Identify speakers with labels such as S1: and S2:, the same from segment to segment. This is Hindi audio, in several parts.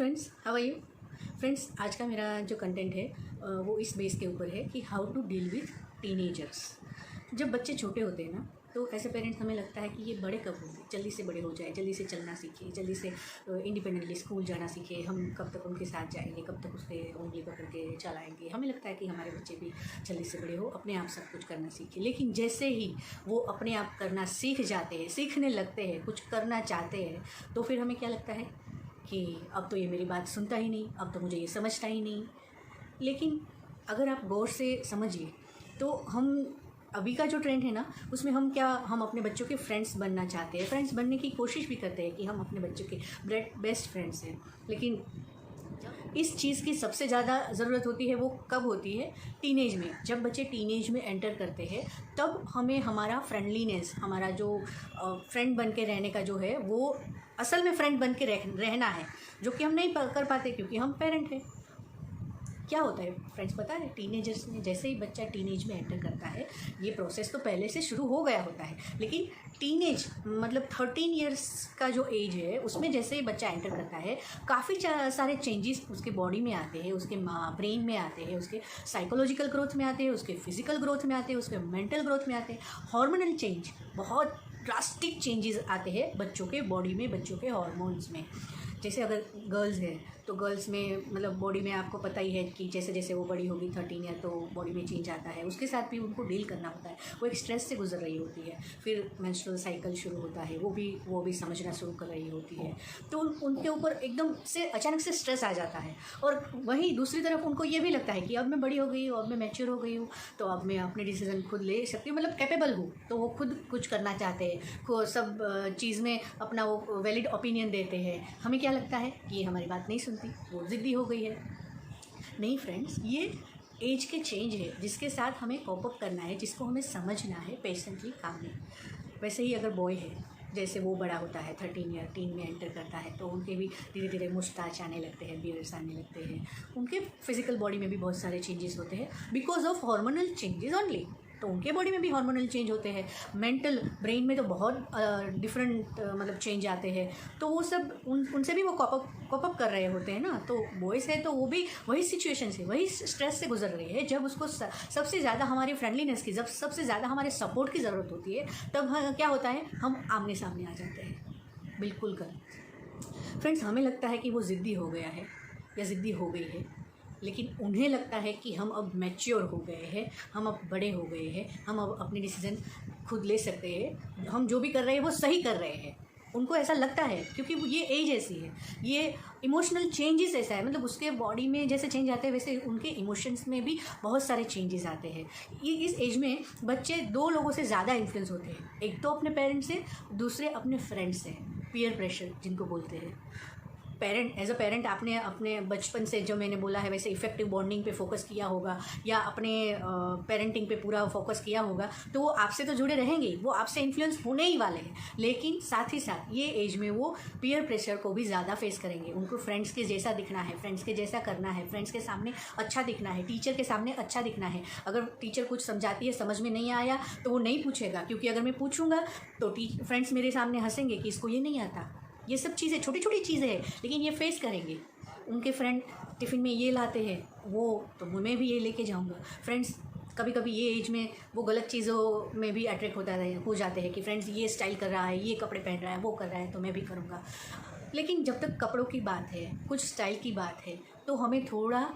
S1: Friends, how are you? Friends, आज का मेरा जो कंटेंट है वो इस बेस के ऊपर है कि how to deal with teenagers. जब बच्चे छोटे होते हैं ना, तो ऐसे पेरेंट्स हमें लगता है कि ये बड़े कब होंगे, जल्दी से बड़े हो जाए, जल्दी से चलना सीखे, जल्दी से इंडिपेंडेंटली स्कूल जाना सीखे, हम कब तक उनके साथ जाएंगे, कब तक उसके उंगली पकड़ के चलाएंगे। हमें लगता है कि हमारे बच्चे भी जल्दी से बड़े हो, अपने आप सब कुछ करना सीखे। लेकिन जैसे ही वो अपने आप करना सीख जाते हैं, सीखने लगते हैं, कुछ करना चाहते हैं, तो फिर हमें क्या लगता है कि अब तो ये मेरी बात सुनता ही नहीं, अब तो मुझे ये समझता ही नहीं। लेकिन अगर आप गौर से समझिए तो हम अभी का जो ट्रेंड है ना, उसमें हम अपने बच्चों के फ्रेंड्स बनना चाहते हैं, फ्रेंड्स बनने की कोशिश भी करते हैं कि हम अपने बच्चों के बेस्ट फ्रेंड्स हैं। लेकिन इस चीज़ की सबसे ज़्यादा ज़रूरत होती है वो कब होती है? टीनेज में। जब बच्चे टीनेज में एंटर करते हैं तब हमें हमारा फ्रेंडलीनेस, हमारा जो फ्रेंड बन के रहने का जो है वो असल में फ्रेंड बन के रहना है, जो कि हम नहीं कर पाते क्योंकि हम पेरेंट हैं। क्या होता है फ्रेंड्स, पता है? टीनेजर्स में जैसे ही बच्चा टीनेज में एंटर करता है, ये प्रोसेस तो पहले से शुरू हो गया होता है, लेकिन टीनेज मतलब 13 इयर्स का जो एज है, उसमें जैसे ही बच्चा एंटर करता है, काफ़ी सारे चेंजेस उसके बॉडी में आते हैं, उसके ब्रेन में आते हैं, उसके साइकोलॉजिकल ग्रोथ में आते हैं, उसके फिजिकल ग्रोथ में आते हैं, उसके मेंटल ग्रोथ में आते हैं। हार्मोनल चेंज, बहुत ड्रास्टिक चेंजेस आते हैं बच्चों के बॉडी में, बच्चों के हार्मोन्स में। जैसे अगर गर्ल्स हैं तो गर्ल्स में मतलब बॉडी में आपको पता ही है कि जैसे जैसे वो बड़ी होगी 13 ईयर, तो बॉडी में चेंज आता है, उसके साथ भी उनको डील करना होता है। वो एक स्ट्रेस से गुजर रही होती है, फिर मेंस्ट्रुअल साइकिल शुरू होता है, वो भी समझना शुरू कर रही होती है, तो उनके ऊपर एकदम से अचानक से स्ट्रेस आ जाता है। और वहीं दूसरी तरफ उनको ये भी लगता है कि अब मैं बड़ी हो गई हूँ, अब मैं मैच्योर हो गई हूँ, तो अब मैं अपने डिसीजन खुद ले सकती हूँ, मतलब कैपेबल हूँ, तो वो खुद कुछ करना चाहते हैं, सब चीज़ में अपना वो वैलिड ओपिनियन देते हैं। हमें क्या लगता है कि ये हमारी बात नहीं सुनती, वो ज़िद्दी हो गई है। नहीं फ्रेंड्स, ये एज के चेंज है जिसके साथ हमें कॉप अप करना है, जिसको हमें समझना है पेशेंटली, कामली। वैसे ही अगर बॉय है, जैसे वो बड़ा होता है 13 ईयर टीन में एंटर करता है, तो उनके भी धीरे धीरे मुस्ताच आने लगते हैं, बियर्स आने लगते हैं, उनके फिजिकल बॉडी में भी बहुत सारे चेंजेस होते हैं because of hormonal changes only. तो उनके बॉडी में भी हार्मोनल चेंज होते हैं, मेंटल ब्रेन में तो बहुत डिफरेंट मतलब चेंज आते हैं, तो वो सब उनसे भी वो कॉप अप कर रहे होते हैं ना। तो बॉयज़ है तो वो भी वही सिचुएशन से, वही स्ट्रेस से गुजर रही है। जब उसको सबसे ज़्यादा हमारी फ्रेंडलीनेस की, जब सबसे ज़्यादा हमारे सपोर्ट की ज़रूरत होती है, तब क्या होता है, हम आमने सामने आ जाते हैं। बिल्कुल गलत फ्रेंड्स। हमें लगता है कि वो ज़िद्दी हो गया है या ज़िद्दी हो गई है, लेकिन उन्हें लगता है कि हम अब मैच्योर हो गए हैं, हम अब बड़े हो गए हैं, हम अब अपने डिसीजन खुद ले सकते हैं, हम जो भी कर रहे हैं वो सही कर रहे हैं। उनको ऐसा लगता है क्योंकि ये एज ऐसी है, ये इमोशनल चेंजेस ऐसा है, मतलब उसके बॉडी में जैसे चेंज आते हैं वैसे उनके इमोशंस में भी बहुत सारे चेंजेस आते हैं। ये इस एज में बच्चे दो लोगों से ज़्यादा इन्फ्लुएंस होते हैं, एक तो अपने पेरेंट्स से, दूसरे अपने फ्रेंड्स से। पीयर प्रेशर जिनको बोलते हैं। एज अ पेरेंट आपने अपने बचपन से, जो मैंने बोला है वैसे इफेक्टिव बॉन्डिंग पे फोकस किया होगा, या अपने पेरेंटिंग पे पूरा फोकस किया होगा, तो वो आपसे तो जुड़े रहेंगे, वो आपसे इन्फ्लुएंस होने ही वाले हैं। लेकिन साथ ही साथ ये एज में वो पीयर प्रेशर को भी ज़्यादा फेस करेंगे। उनको फ्रेंड्स के जैसा दिखना है, फ्रेंड्स के जैसा करना है, फ्रेंड्स के सामने अच्छा दिखना है, टीचर के सामने अच्छा दिखना है। अगर टीचर कुछ समझाती है, समझ में नहीं आया, तो वो नहीं पूछेगा, क्योंकि अगर मैं पूछूंगा तो फ्रेंड्स मेरे सामने हंसेंगे कि इसको ये नहीं आता। ये सब चीज़ें छोटी छोटी चीज़ें हैं, लेकिन ये फेस करेंगे। उनके फ्रेंड टिफ़िन में ये लाते हैं, वो तो मैं भी ये लेके जाऊंगा। फ्रेंड्स कभी कभी ये एज में वो गलत चीज़ों में भी अट्रैक्ट हो जाते हैं कि फ्रेंड्स ये स्टाइल कर रहा है, ये कपड़े पहन रहा है, वो कर रहा है, तो मैं भी करूँगा। लेकिन जब तक कपड़ों की बात है, कुछ स्टाइल की बात है, तो हमें थोड़ा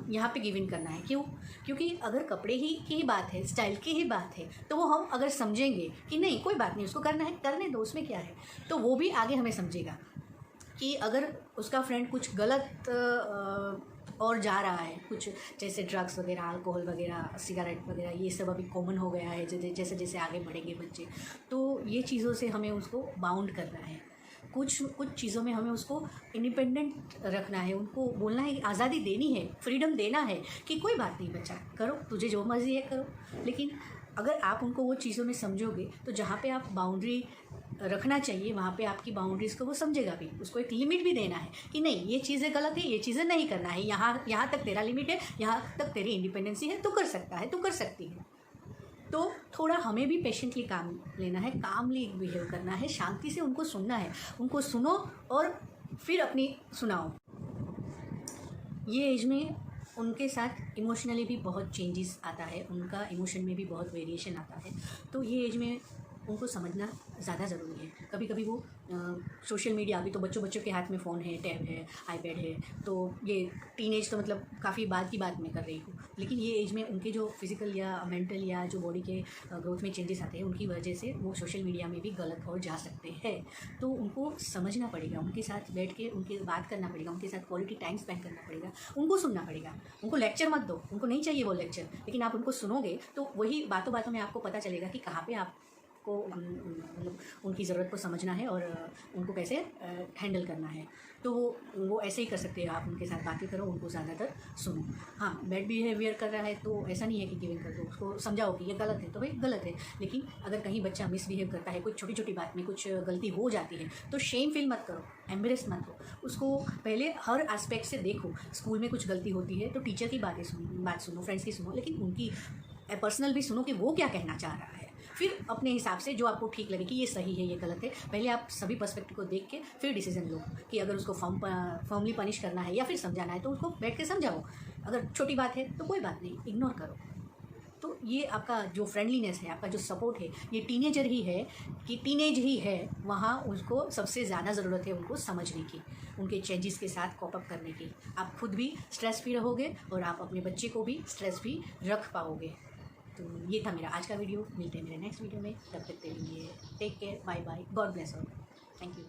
S1: यहाँ पे गिव इन करना है। क्यों? क्योंकि अगर कपड़े की ही बात है, स्टाइल की ही बात है, तो वो हम अगर समझेंगे कि नहीं कोई बात नहीं, उसको करना है, करने दो, उसमें क्या है, तो वो भी आगे हमें समझेगा कि अगर उसका फ्रेंड कुछ गलत और जा रहा है, कुछ जैसे ड्रग्स वगैरह, अल्कोहल वगैरह, सिगरेट वगैरह, ये सब अभी कॉमन हो गया है, जैसे जैसे आगे बढ़ेंगे बच्चे, तो ये चीज़ों से हमें उसको बाउंड करना है। कुछ चीज़ों में हमें उसको इंडिपेंडेंट रखना है, उनको बोलना है, आज़ादी देनी है, फ्रीडम देना है कि कोई बात नहीं बच्चा, करो, तुझे जो मर्ज़ी है करो। लेकिन अगर आप उनको वो चीज़ों में समझोगे, तो जहाँ पे आप बाउंड्री रखना चाहिए वहाँ पे आपकी बाउंड्रीज़ को वो समझेगा भी। उसको एक लिमिट भी देना है कि नहीं, ये चीज़ें गलत है, ये चीज़ें नहीं करना है, यहाँ तक तेरा लिमिट है, यहाँ तक तेरी इंडिपेंडेंसी है, तू कर सकता है, तू कर सकती है। तो थोड़ा हमें भी पेशेंटली काम लेना है, कामली बिहेव करना है, शांति से उनको सुनना है। उनको सुनो और फिर अपनी सुनाओ। ये एज में उनके साथ इमोशनली भी बहुत चेंजेस आता है, उनका इमोशन में भी बहुत वेरिएशन आता है। तो ये एज में उनको समझना ज़्यादा ज़रूरी है। कभी कभी वो सोशल मीडिया, अभी तो बच्चों बच्चों के हाथ में फ़ोन है, टैब है, आईपैड है, तो ये टीनेज तो मतलब काफ़ी बाद की बात मैं कर रही हूँ, लेकिन ये एज में उनके जो फिज़िकल या मेंटल या जो बॉडी के ग्रोथ में चेंजेस आते हैं, उनकी वजह से वो सोशल मीडिया में भी गलत और जा सकते हैं। तो उनको समझना पड़ेगा, उनके साथ बैठ के उनके बात करना पड़ेगा, उनके साथ क्वालिटी टाइम स्पेंड करना पड़ेगा, उनको सुनना पड़ेगा। उनको लेक्चर मत दो, उनको नहीं चाहिए वो लेक्चर, लेकिन आप उनको सुनोगे तो वही बातों बातों में आपको पता चलेगा कि कहाँ पे आपको मतलब उनकी ज़रूरत को समझना है और उनको कैसे हैंडल करना है। तो वो ऐसे ही कर सकते हैं, आप उनके साथ बातें करो, उनको ज़्यादातर सुनो। हाँ, बैड बिहेवियर कर रहा है तो ऐसा नहीं है कि गिविंग कर दो, उसको समझाओ कि ये गलत है तो भाई गलत है। लेकिन अगर कहीं बच्चा मिसबिहेव करता है, कुछ छोटी छोटी बात में कुछ गलती हो जाती है, तो शेम फील मत करो, एम्बेरेस मत हो, उसको पहले हर एस्पेक्ट से देखो। स्कूल में कुछ गलती होती है तो टीचर की बात सुनो, फ्रेंड्स की सुनो, लेकिन उनकी पर्सनल भी सुनो कि वो क्या कहना चाह रहा है। फिर अपने हिसाब से जो आपको ठीक लगे कि ये सही है, ये गलत है, पहले आप सभी पर्सपेक्टिव को देख के फिर डिसीजन लो कि अगर उसको फॉर्मली पनिश करना है या फिर समझाना है तो उसको बैठ के समझाओ। अगर छोटी बात है तो कोई बात नहीं, इग्नोर करो। तो ये आपका जो फ्रेंडलीनेस है, आपका जो सपोर्ट है, ये टीनेजर ही है कि टीनेज ही है, वहाँ उसको सबसे ज़्यादा ज़रूरत है उनको समझने की, उनके चेंजेस के साथ कॉप अप करने की। आप खुद भी स्ट्रेस फ्री रहोगे और आप अपने बच्चे को भी स्ट्रेस फ्री रख पाओगे। तो ये था मेरा आज का वीडियो। मिलते हैं मेरे नेक्स्ट वीडियो में, तब तक के लिए take care, bye bye, God bless all, thank you.